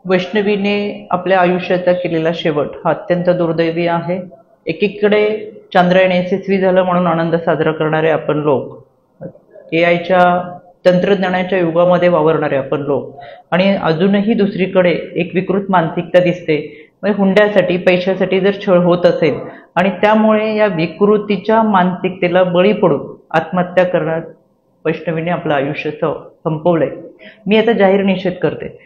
वैष्णवीने आपल्या आयुष्याचा केलेला शेवट हा अत्यंत दुर्दैवी आहे. एकीकडे चांद्रयान यशस्वी झालं म्हणून आनंद साजरा करणारे आपण लोक, एआयच्या तंत्रज्ञानाच्या युगामध्ये वावरणारे आपण लोक, आणि अजूनही दुसरीकडे एक विकृत मानसिकता दिसते. म्हणजे हुंड्यासाठी पैशासाठी जर छळ होत असेल आणि त्यामुळे या विकृतीच्या मानसिकतेला बळी पडून आत्महत्या करण्यात वैष्णवीने आपलं आयुष्य संपवलंय. मी याचा जाहीर निषेध करते.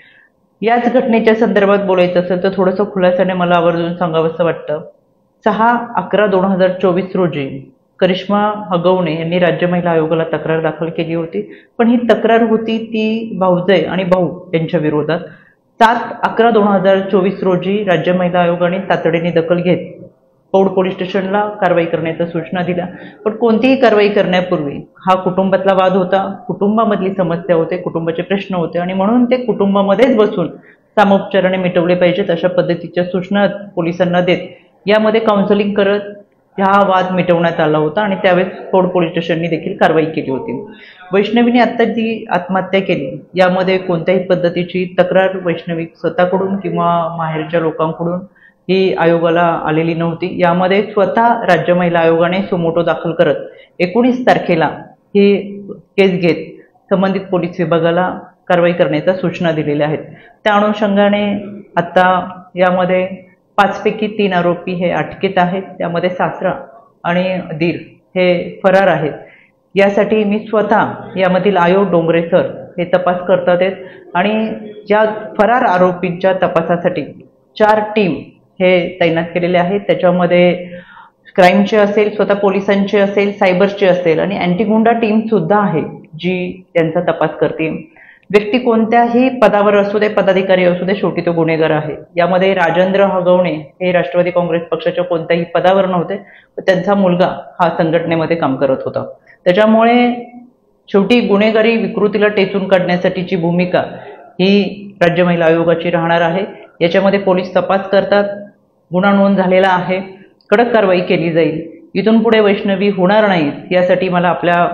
याच घटनेच्या संदर्भात बोलायचं असेल तर थोडंसं खुलासाने मला आवर्जून सांगावंसं वाटतं. 6/11/2024 रोजी करिश्मा हगवणे यांनी राज्य महिला आयोगाला तक्रार दाखल केली होती. पण ही तक्रार होती ती भाऊजय आणि भाऊ यांच्या विरोधात. 7/11/2024 रोजी राज्य महिला आयोगाने तातडीने दखल घेत पौड पोलीस स्टेशनला कारवाई करण्याच्या सूचना दिल्या. पण कोणतीही कारवाई करण्यापूर्वी हा कुटुंबातला वाद होता, कुटुंबामधली समस्या होते, कुटुंबाचे प्रश्न होते, आणि म्हणून ते कुटुंबामध्येच बसून सामोपचाराने मिटवले पाहिजेत अशा पद्धतीच्या सूचना पोलिसांना देत यामध्ये काउन्सिलिंग करत हा वाद मिटवण्यात आला होता. आणि त्यावेळेस पौड पोलीस स्टेशनने देखील कारवाई केली होती. वैष्णवीने आता जी आत्महत्या केली यामध्ये कोणत्याही पद्धतीची तक्रार वैष्णवी स्वतःकडून किंवा माहेरच्या लोकांकडून ही आयोगाला आलेली नव्हती. यामध्ये स्वतः राज्य महिला आयोगाने सुमोटो दाखल करत 19 तारखेला ही केस घेत संबंधित पोलीस विभागाला कारवाई करण्याच्या सूचना दिलेल्या आहेत. त्या अनुषंगाने आता यामध्ये 5 पैकी 3 आरोपी हे अटकेत आहेत. त्यामध्ये सासरा आणि दीर हे फरार आहेत. यासाठी मी स्वतः यामधील आयोग डोंगरे सर हे तपास करतात आहेत. आणि या फरार आरोपींच्या तपासासाठी 4 टीम हे तैनात केलेले आहेत. त्याच्यामध्ये क्राईमचे असेल, स्वतः पोलिसांचे असेल, सायबरचे असेल, आणि अँटी गुंडा टीम सुद्धा आहे जी त्यांचा तपास करते. व्यक्ती कोणत्याही पदावर असू दे, पदाधिकारी असू दे, शेवटी तो गुन्हेगार आहे. यामध्ये राजेंद्र हगवणे हे राष्ट्रवादी काँग्रेस पक्षाच्या कोणत्याही पदावर नव्हते. त्यांचा मुलगा हा संघटनेमध्ये काम करत होता. त्याच्यामुळे शेवटी गुन्हेगारी विकृतीला टेचून काढण्यासाठीची भूमिका ही राज्य महिला आयोगाची राहणार आहे. याच्यामध्ये पोलीस तपास करतात. गुन्हा नोंद झालेला आहे. कडक कारवाई केली जाईल. इथून पुढे वैष्णवी होणार नाहीत यासाठी मला आपल्या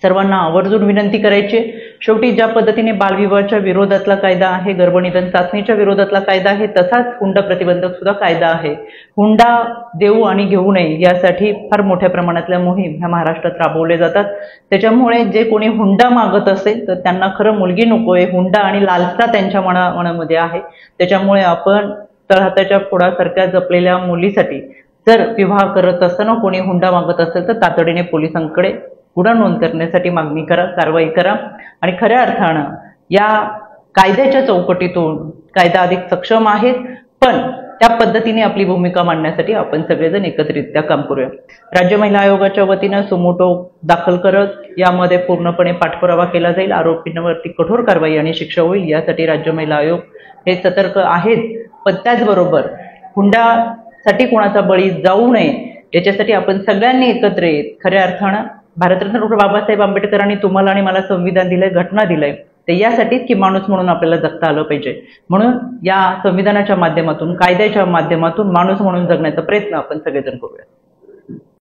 सर्वांना आवर्जून विनंती करायची. शेवटी ज्या पद्धतीने बालविवाहाच्या विरोधातला कायदा आहे, गर्भनिधन चाचणीच्या विरोधातला कायदा आहे, तसाच हुंडा प्रतिबंधक सुद्धा कायदा आहे. हुंडा देऊ आणि घेऊ नये यासाठी फार मोठ्या प्रमाणातल्या मोहीम ह्या महाराष्ट्रात राबवल्या जातात. त्याच्यामुळे जे कोणी हुंडा मागत असेल तर त्यांना खरं मुलगी नकोय, हुंडा आणि लालसा त्यांच्या मनामध्ये आहे. त्याच्यामुळे आपण तळहाताच्या फोडासारख्या जपलेल्या मुलीसाठी जर विवाह करत असताना कोणी हुंडा मागत असेल तर तातडीने पोलिसांकडे गुन्हा नोंद करण्यासाठी मागणी करा, कारवाई करा. आणि खऱ्या अर्थानं या कायद्याच्या चौकटीतून कायदा अधिक सक्षम आहे. पण त्या पद्धतीने आपली भूमिका मांडण्यासाठी आपण सगळेजण एकत्रितरित्या काम करूया. राज्य महिला आयोगाच्या वतीनं सुमोटो दाखल करत यामध्ये पूर्णपणे पाठपुरावा केला जाईल. आरोपींवरती कठोर कारवाई आणि शिक्षा होईल यासाठी राज्य महिला आयोग हे सतर्क आहेत. पण त्याचबरोबर हुंडासाठी कोणाचा बळी जाऊ नये याच्यासाठी आपण सगळ्यांनी एकत्र येत खऱ्या अर्थानं भारतरत्न डॉक्टर बाबासाहेब आंबेडकरांनी तुम्हाला आणि मला संविधान दिलंय, घटना दिलंय, तर यासाठीच की माणूस म्हणून आपल्याला जगता आलं पाहिजे. म्हणून या संविधानाच्या माध्यमातून, कायद्याच्या माध्यमातून माणूस म्हणून जगण्याचा प्रयत्न आपण सगळेजण करूया.